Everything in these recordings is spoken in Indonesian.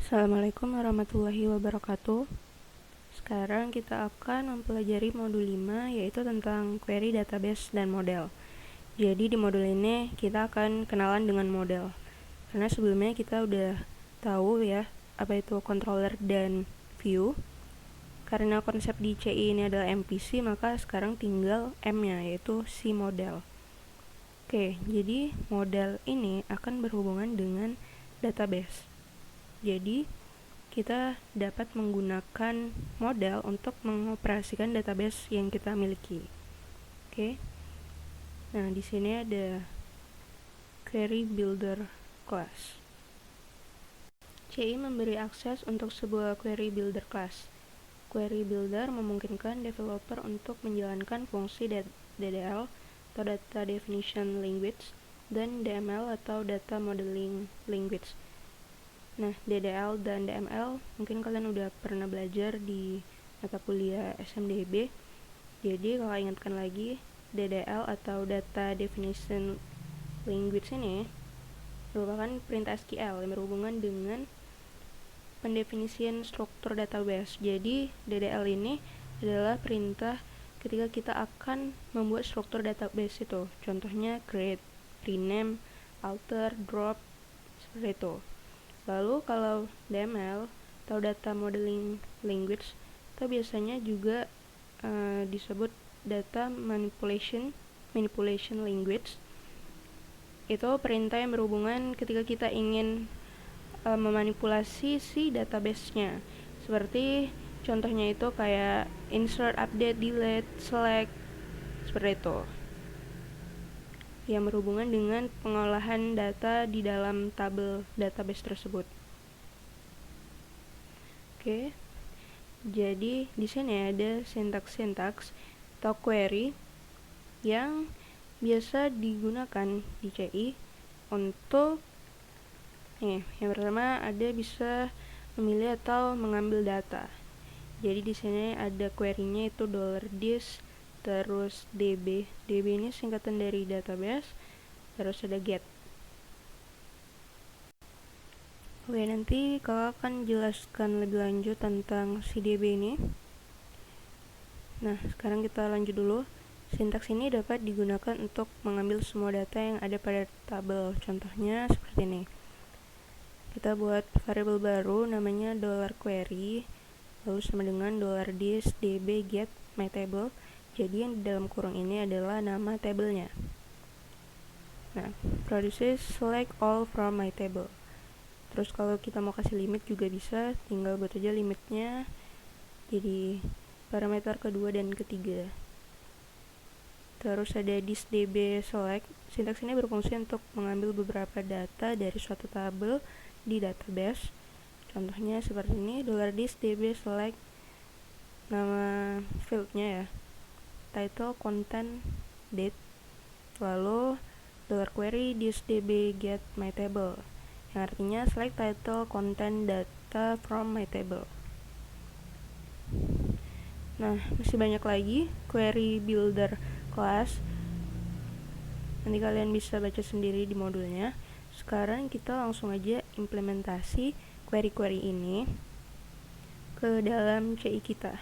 Assalamualaikum warahmatullahi wabarakatuh. Sekarang kita akan mempelajari modul 5, yaitu tentang query database dan model. Jadi di modul ini kita akan kenalan dengan model. Karena sebelumnya kita udah tahu ya apa itu controller dan view. Karena konsep di CI ini adalah MVC, maka sekarang tinggal M-nya, yaitu si model. Oke, jadi model ini akan berhubungan dengan database. Jadi kita dapat menggunakan model untuk mengoperasikan database yang kita miliki. Oke. Nah, di sini ada query builder class. CI memberi akses untuk sebuah query builder class. Query builder memungkinkan developer untuk menjalankan fungsi DDL atau data definition language dan DML atau data modeling language. Nah, DDL dan DML mungkin kalian udah pernah belajar di mata kuliah SMDB. Jadi kalau ingatkan lagi, DDL atau Data Definition Language ini merupakan perintah SQL yang berhubungan dengan pendefinisian struktur database. Jadi DDL ini adalah perintah ketika kita akan membuat struktur database itu. Contohnya create, rename, alter, drop, seperti itu. Lalu kalau DML atau Data Modeling Language itu biasanya juga disebut Data Manipulation Language. Itu perintah yang berhubungan ketika kita ingin memanipulasi si database-nya. Seperti contohnya itu kayak insert, update, delete, select, seperti itu. Yang berhubungan dengan pengolahan data di dalam tabel database tersebut. Oke. Jadi di sini ada sintaks-sintaks atau query yang biasa digunakan di CI untuk yang pertama ada bisa memilih atau mengambil data. Jadi di sini ada query-nya itu $dis, terus db. Db ini singkatan dari database, terus ada get. Oke, nanti kakak akan jelaskan lebih lanjut tentang si db ini. Nah, sekarang kita lanjut dulu. Sintaks ini dapat digunakan untuk mengambil semua data yang ada pada tabel. Contohnya seperti ini. Kita buat variabel baru namanya $query, lalu sama dengan $dis db get my table. Jadi yang di dalam kurung ini adalah nama tabelnya. Nah, produces select all from my table. Terus kalau kita mau kasih limit juga bisa, tinggal buat aja limitnya jadi parameter kedua dan ketiga. Terus ada dis db select. Sintaks ini berfungsi untuk mengambil beberapa data dari suatu tabel di database. Contohnya seperti ini, $dis db select nama fieldnya ya, title, content, date, lalu $query dis db get my table, yang artinya select title, content, data from my table. Nah, masih banyak lagi query builder class. Nanti kalian bisa baca sendiri di modulnya. Sekarang kita langsung aja implementasi query-query ini ke dalam CI kita.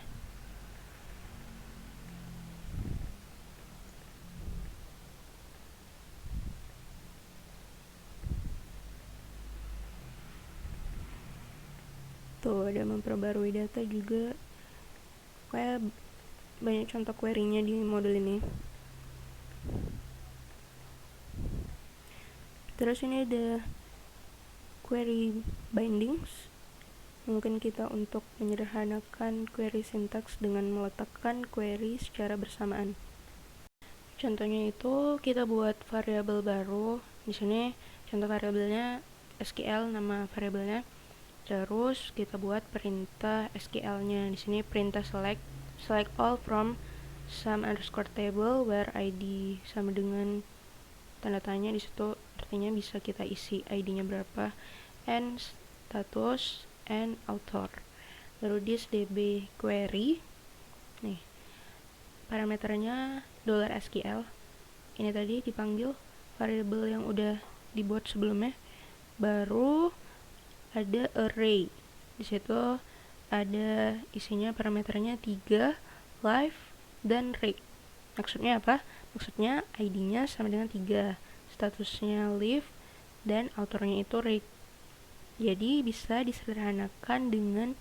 Tuh, ada memperbarui data juga. Kayak banyak contoh query-nya di modul ini. Terus ini ada query bindings. Mungkin kita untuk menyederhanakan query syntax dengan meletakkan query secara bersamaan. Contohnya itu kita buat variabel baru. Di sini contoh variabelnya SQL, nama variabelnya. Terus kita buat perintah SQL-nya. Di sini perintah select all from some underscore table where ID sama dengan tanda tanya di situ, artinya bisa kita isi ID-nya berapa, and status and author. Lalu dis db query. Nih, parameternya $SQL. Ini tadi dipanggil variabel yang udah dibuat sebelumnya. Baru ada array. Di situ ada isinya parameternya 3, live, dan rate. Maksudnya apa? Maksudnya ID-nya sama dengan 3, statusnya live, dan autornya itu rate. Jadi bisa disederhanakan dengan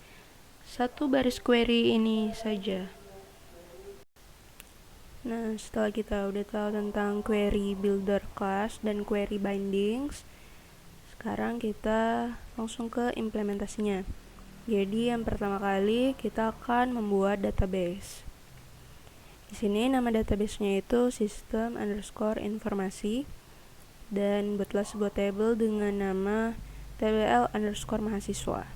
satu baris query ini saja. Nah, setelah kita udah tahu tentang query builder class dan query bindings, sekarang kita langsung ke implementasinya. Jadi yang pertama kali kita akan membuat database. Di sini nama database-nya itu system_informasi, dan buatlah sebuah table dengan nama tbl_mahasiswa.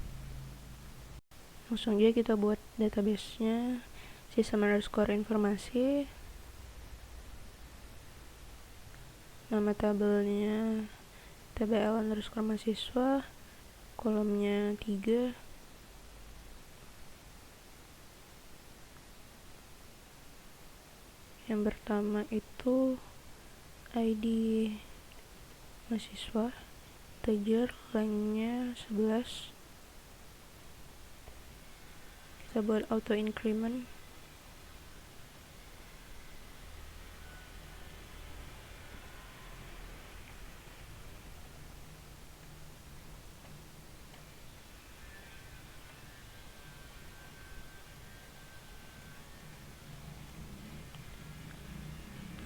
Langsung aja kita buat database-nya, system_informasi, nama tabelnya tbl_mahasiswa, kolomnya 3, yang pertama itu ID mahasiswa, integer, lengthnya 11. Kita buat auto increment.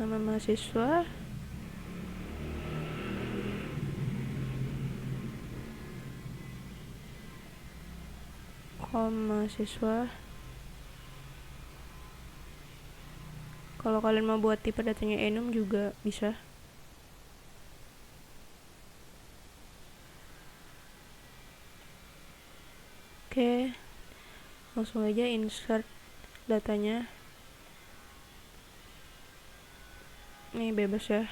Nama mahasiswa, mahasiswa. Kalau kalian mau buat tipe datanya enum juga bisa. Oke, langsung aja insert datanya. Ini bebas ya.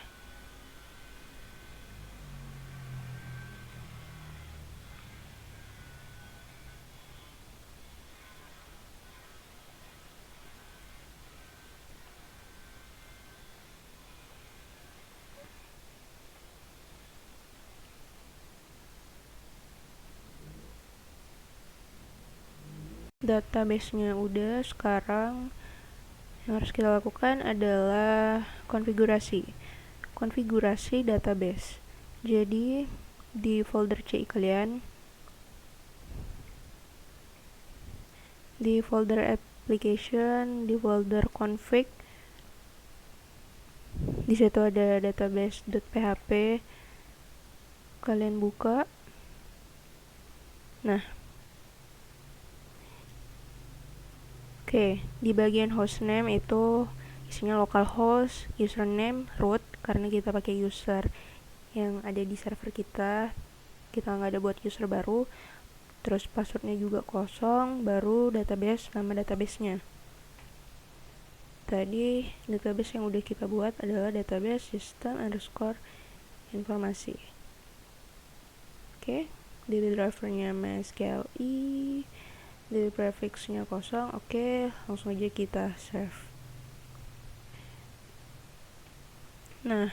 Database-nya udah, sekarang yang harus kita lakukan adalah konfigurasi database. Jadi di folder CI kalian, di folder application, di folder config, di situ ada database.php, kalian buka. Nah, oke, di bagian hostname itu isinya localhost, username, root, karena kita pakai user yang ada di server kita nggak ada buat user baru. Terus passwordnya juga kosong, baru database, nama database-nya. Tadi database yang udah kita buat adalah database system_informasi. Oke, DB drivernya MySQLi, DB prefixnya kosong. Oke, langsung aja kita save. Nah,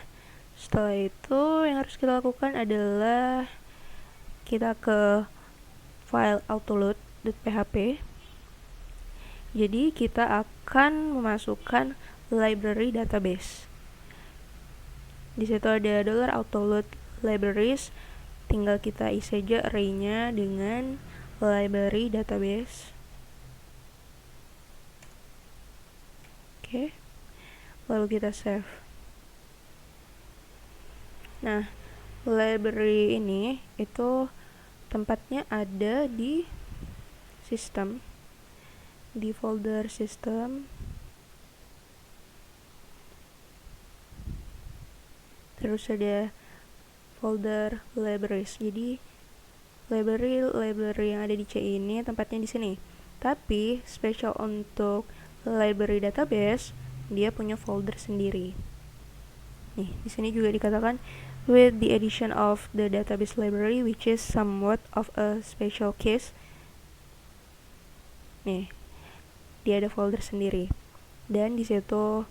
setelah itu yang harus kita lakukan adalah kita ke file autoload.php. Jadi kita akan memasukkan library database. Di situ ada $autoload libraries. Tinggal kita isi aja array-nya dengan library database. Oke. Lalu kita save. Nah, library ini itu tempatnya ada di sistem, di folder sistem, terus ada folder libraries. Jadi library yang ada di CI ini tempatnya di sini. Tapi spesial untuk library database, dia punya folder sendiri. Nih, di sini juga dikatakan with the addition of the database library, which is somewhat of a special case. Nih, dia ada folder sendiri. Dan di situ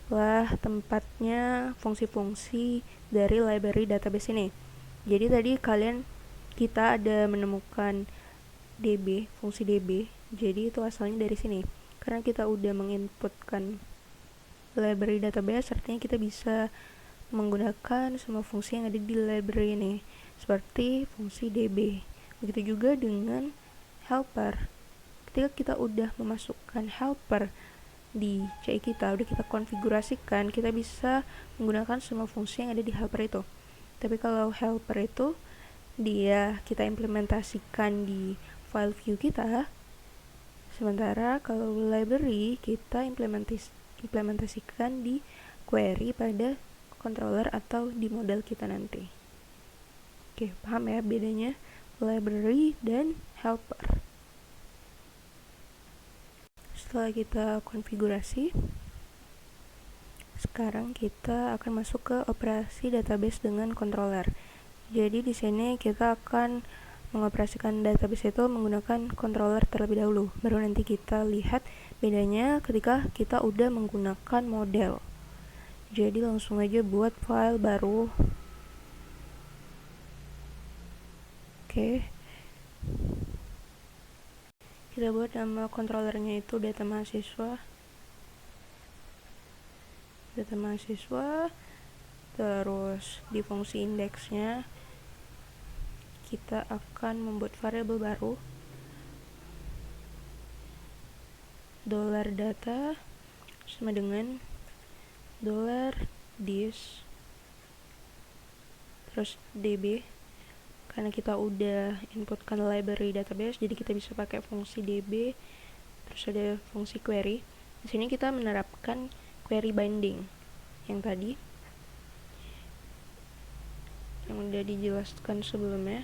lah tempatnya fungsi-fungsi dari library database ini. Jadi tadi kalian kita ada menemukan DB, fungsi DB. Jadi itu asalnya dari sini. Karena kita udah menginputkan library database, artinya kita bisa menggunakan semua fungsi yang ada di library ini, seperti fungsi DB. Begitu juga dengan helper. Ketika kita udah memasukkan helper di CI kita, udah kita konfigurasikan, kita bisa menggunakan semua fungsi yang ada di helper itu. Tapi kalau helper itu kita implementasikan di file view kita, sementara kalau library kita implementasikan di query pada controller atau di model kita nanti. Oke, paham ya bedanya library dan helper? Setelah kita konfigurasi, sekarang kita akan masuk ke operasi database dengan controller. Jadi di sini kita akan mengoperasikan database itu menggunakan controller terlebih dahulu. Baru nanti kita lihat bedanya ketika kita udah menggunakan model. Jadi langsung aja buat file baru. Oke. Kita buat nama controllernya itu data mahasiswa. Terus di fungsi indeksnya kita akan membuat variabel baru $data sama dengan $dis terus db. Karena kita udah inputkan library database, jadi kita bisa pakai fungsi db, terus ada fungsi query. Di sini kita menerapkan query binding yang tadi yang udah dijelaskan sebelumnya.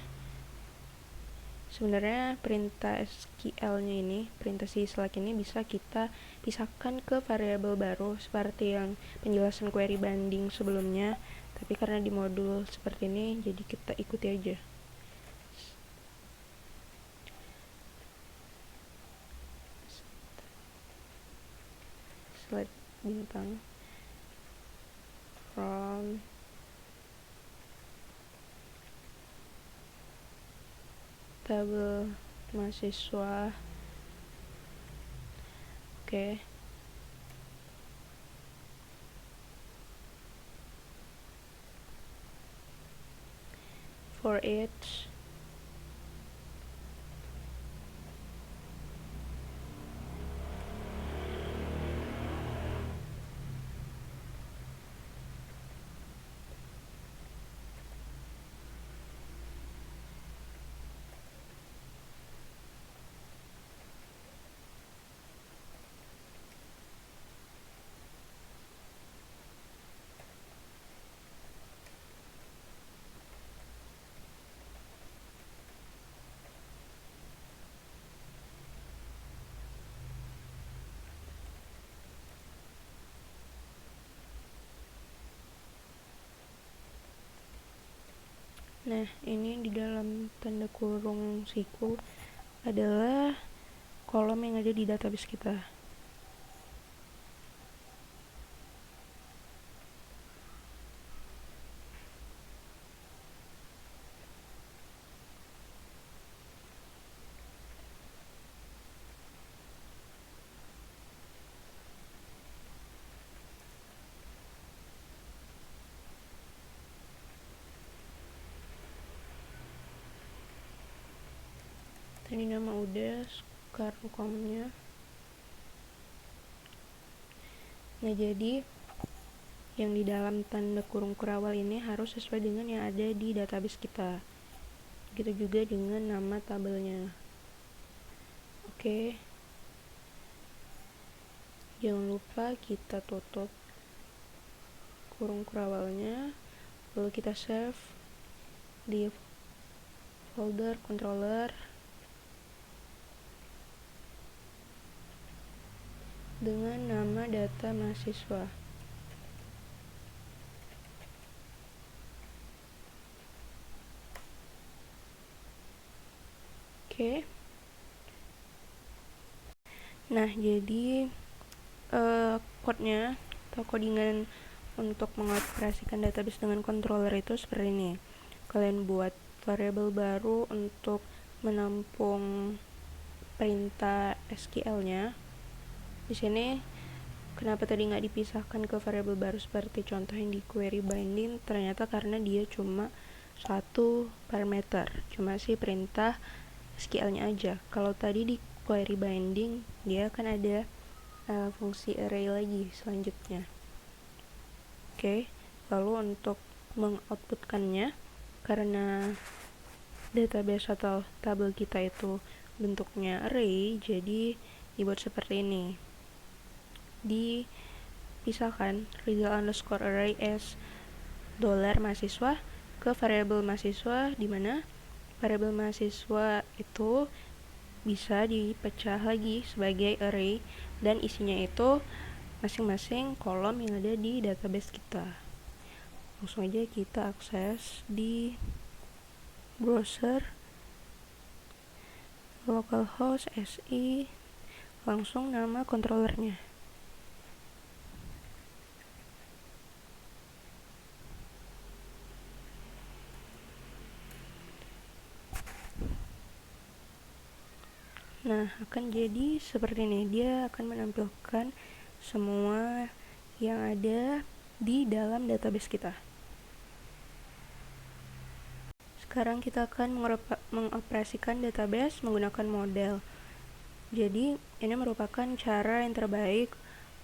Sebenarnya perintah SQL-nya ini, perintah syslog ini bisa kita pisahkan ke variabel baru seperti yang penjelasan query binding sebelumnya. Tapi karena di modul seperti ini, jadi kita ikuti aja. Slide bintang from tabel mahasiswa. Oke. For each Nah, ini di dalam tanda kurung siku adalah kolom yang ada di database kita. Tadi nama udah, sekarang kolomnya. Nah, jadi yang di dalam tanda kurung kurawal ini harus sesuai dengan yang ada di database kita. Begitu juga dengan nama tabelnya. Oke. Jangan lupa kita tutup kurung kurawalnya, lalu kita save di folder controller dengan nama data mahasiswa. Oke. Nah, jadi code-nya atau codingan untuk mengoperasikan database dengan controller itu seperti ini. Kalian buat variabel baru untuk menampung perintah SQL-nya. Di sini kenapa tadi nggak dipisahkan ke variabel baru seperti contoh yang di query binding? Ternyata karena dia cuma satu parameter, cuma sih perintah SQL-nya aja. Kalau tadi di query binding dia kan ada fungsi array lagi selanjutnya. Oke, lalu untuk mengoutputkannya, karena database atau tabel kita itu bentuknya array, jadi dibuat seperti ini. Dipisahkan result underscore array as $mahasiswa ke variabel mahasiswa, di mana variabel mahasiswa itu bisa dipecah lagi sebagai array dan isinya itu masing-masing kolom yang ada di database kita. Langsung aja kita akses di browser localhost SI, langsung nama controllernya. Nah, akan jadi seperti ini. Dia akan menampilkan semua yang ada di dalam database kita. Sekarang kita akan mengoperasikan database menggunakan model. Jadi, ini merupakan cara yang terbaik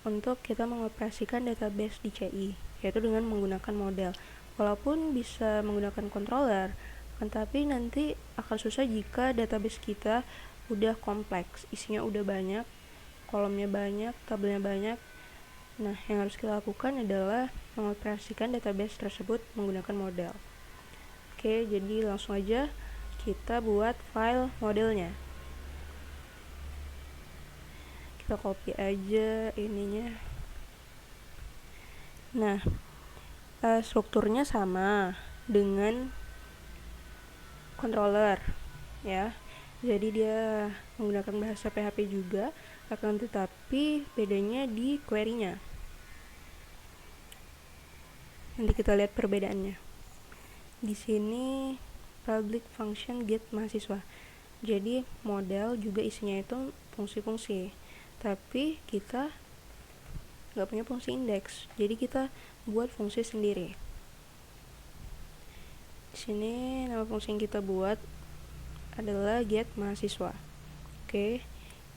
untuk kita mengoperasikan database di CI, yaitu dengan menggunakan model. Walaupun bisa menggunakan controller, tetapi nanti akan susah jika database kita udah kompleks, isinya udah banyak, kolomnya banyak, tabelnya banyak. Nah, yang harus kita lakukan adalah mengoperasikan database tersebut menggunakan model. Oke, jadi langsung aja kita buat file modelnya. Kita copy aja ininya. Nah, strukturnya sama dengan controller ya. Jadi dia menggunakan bahasa PHP juga, akan tetapi bedanya di query-nya. Nanti kita lihat perbedaannya. Di sini public function get mahasiswa. Jadi model juga isinya itu fungsi-fungsi, tapi kita nggak punya fungsi indeks, jadi kita buat fungsi sendiri. Di sini nama fungsi yang kita buat adalah get mahasiswa. Oke,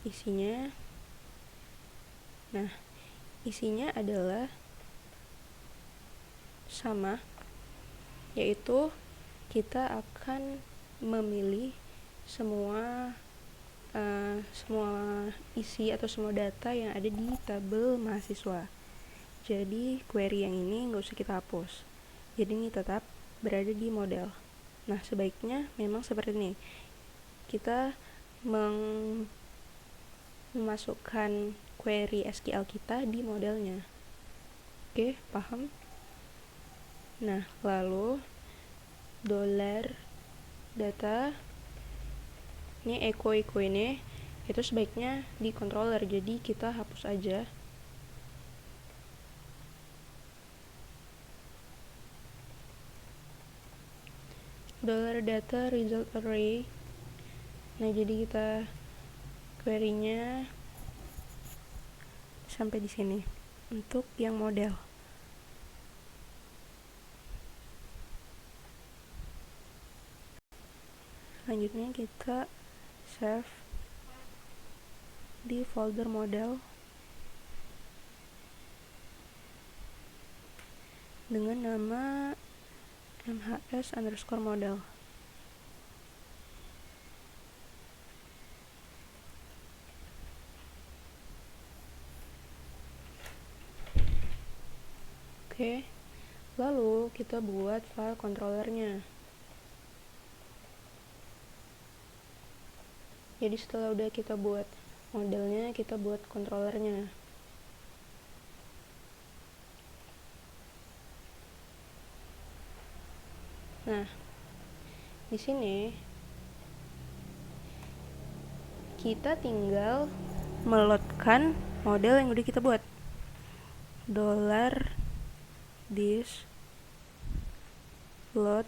isinya, nah isinya adalah sama, yaitu kita akan memilih semua isi atau semua data yang ada di tabel mahasiswa. Jadi query yang ini nggak usah kita hapus, jadi ini tetap berada di model. Nah, sebaiknya memang seperti ini, kita memasukkan query SQL kita di modelnya. Oke, paham? Nah, lalu $data ini echo ini itu sebaiknya di controller, jadi kita hapus aja. $data result array. Nah, jadi kita query-nya sampai di sini untuk yang model. Selanjutnya kita save di folder model dengan nama mhs_model. Oke, lalu kita buat file controllernya. Jadi setelah udah kita buat modelnya, kita buat controllernya. Nah, di sini kita tinggal melotkan model yang udah kita buat. $this load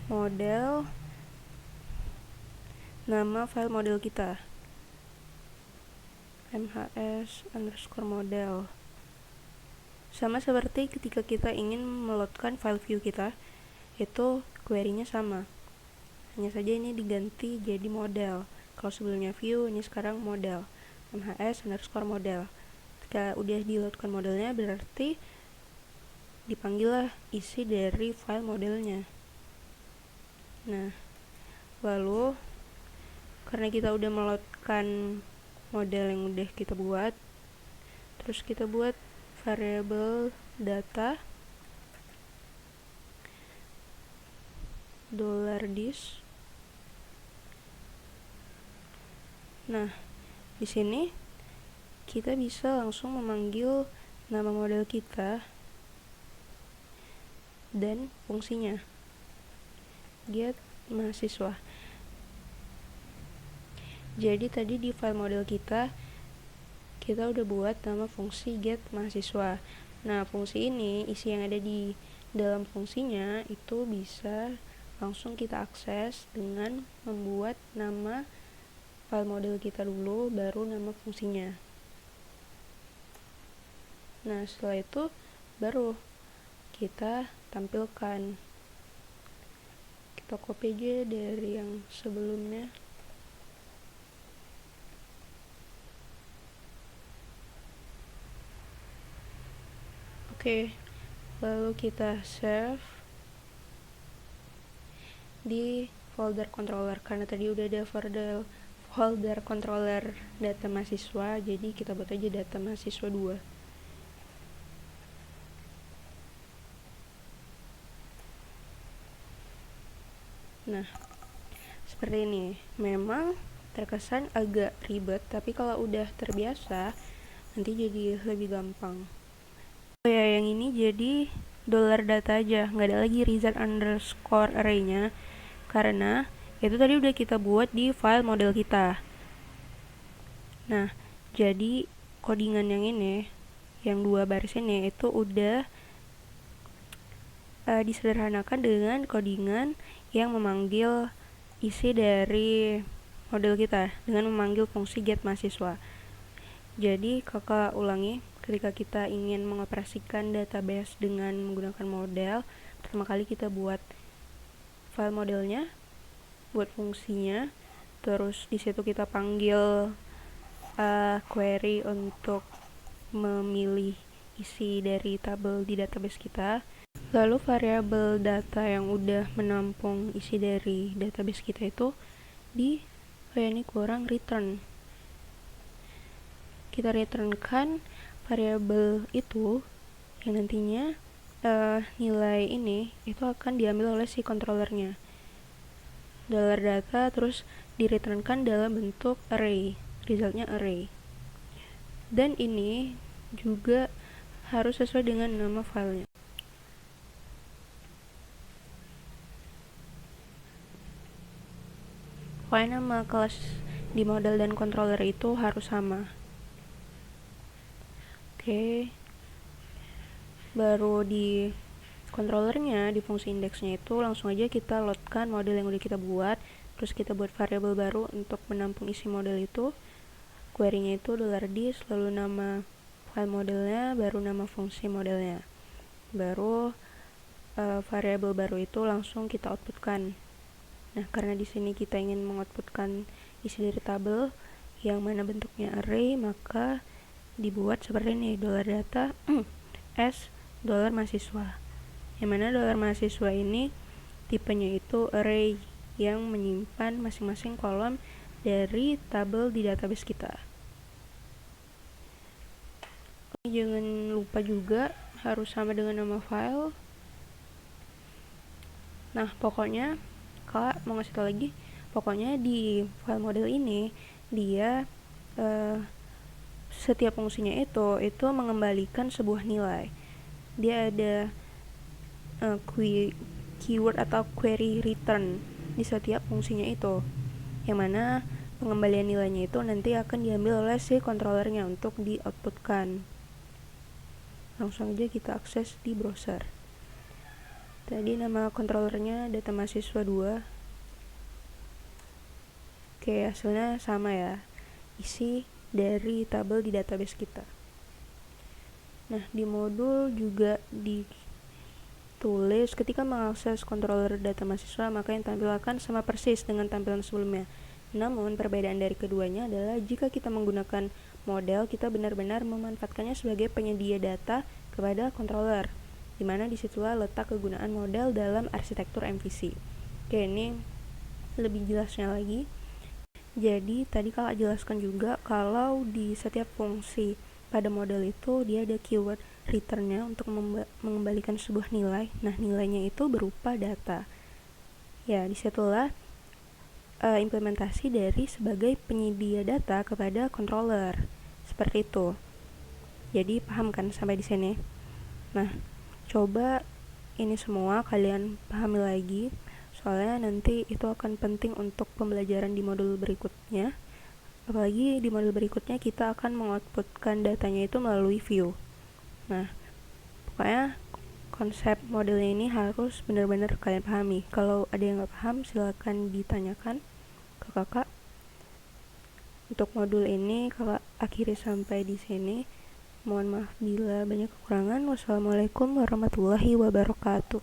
model, nama file model kita, mhs_model. Sama seperti ketika kita ingin meloadkan file view kita, itu query-nya sama. Hanya saja ini diganti jadi model. Kalau sebelumnya view, ini sekarang model, mhs_model. Ketika udah di-loadkan modelnya, berarti dipanggillah isi dari file modelnya. Nah, lalu karena kita udah meloadkan model yang udah kita buat, terus kita buat variabel data $dis. Nah, di sini kita bisa langsung memanggil nama model kita dan fungsinya, get mahasiswa. Jadi tadi di file model kita udah buat nama fungsi get mahasiswa. Nah, fungsi ini, isi yang ada di dalam fungsinya itu bisa langsung kita akses dengan membuat nama file model kita dulu, baru nama fungsinya. Nah, setelah itu baru kita tampilkan. Kita copy aja dari yang sebelumnya. Oke, lalu kita save di folder controller, karena tadi udah ada folder controller data mahasiswa, jadi kita buat aja data mahasiswa 2. Nah, seperti ini. Memang terkesan agak ribet, tapi kalau udah terbiasa nanti jadi lebih gampang. Oh ya, yang ini jadi $data aja, nggak ada lagi result_array-nya, karena itu tadi udah kita buat di file model kita. Nah, jadi codingan yang ini, yang 2 baris ini, itu udah disederhanakan dengan codingan yang memanggil isi dari model kita dengan memanggil fungsi get mahasiswa. Jadi kakak ulangi, ketika kita ingin mengoperasikan database dengan menggunakan model, pertama kali kita buat file modelnya, buat fungsinya, terus di situ kita panggil query untuk memilih isi dari tabel di database kita. Lalu variabel data yang udah menampung isi dari database kita itu ini kurang return. Kita returnkan variabel itu yang nantinya nilai ini itu akan diambil oleh si controllernya. $data terus direturnkan dalam bentuk array, resultnya array. Dan ini juga harus sesuai dengan nama filenya. Pokoknya nama kelas di model dan controller itu harus sama. Oke. Baru di controllernya, di fungsi indeksnya itu langsung aja kita loadkan model yang udah kita buat, terus kita buat variabel baru untuk menampung isi model itu. Query-nya itu $dis, lalu nama file modelnya, baru nama fungsi modelnya. Baru variabel baru itu langsung kita outputkan. Nah, karena di sini kita ingin mengoutputkan isi dari tabel yang mana bentuknya array, maka dibuat seperti ini, $data s $mahasiswa. Yang mana $mahasiswa ini tipenya itu array yang menyimpan masing-masing kolom dari tabel di database kita. Jangan lupa juga harus sama dengan nama file. Nah, pokoknya Kak mau ngasih tau lagi, pokoknya di file model ini dia setiap fungsinya itu mengembalikan sebuah nilai. Dia ada keyword atau query return di setiap fungsinya itu, yang mana pengembalian nilainya itu nanti akan diambil oleh si controllernya untuk di outputkan. Langsung aja kita akses di browser. Tadi nama controllernya data mahasiswa 2. Oke, hasilnya sama ya, isi dari tabel di database kita. Nah, di modul juga ditulis ketika mengakses controller data mahasiswa, maka yang tampil akan sama persis dengan tampilan sebelumnya. Namun, perbedaan dari keduanya adalah jika kita menggunakan model, kita benar-benar memanfaatkannya sebagai penyedia data kepada controller, dimana disitulah letak kegunaan model dalam arsitektur MVC. Oke, ini lebih jelasnya lagi. Jadi tadi kakak jelaskan juga kalau di setiap fungsi pada model itu dia ada keyword returnnya untuk mengembalikan sebuah nilai. Nah, nilainya itu berupa data. Ya, disitulah implementasi dari sebagai penyedia data kepada controller. Seperti itu. Jadi paham kan sampai di sini? Nah, coba ini semua kalian pahami lagi, soalnya nanti itu akan penting untuk pembelajaran di modul berikutnya. Apalagi di modul berikutnya kita akan mengoutputkan datanya itu melalui view. Nah, pokoknya konsep modelnya ini harus benar-benar kalian pahami. Kalau ada yang nggak paham, silakan ditanyakan ke kakak. Untuk modul ini kakak akhiri sampai di sini. Mohon maaf bila banyak kekurangan. Wassalamualaikum warahmatullahi wabarakatuh.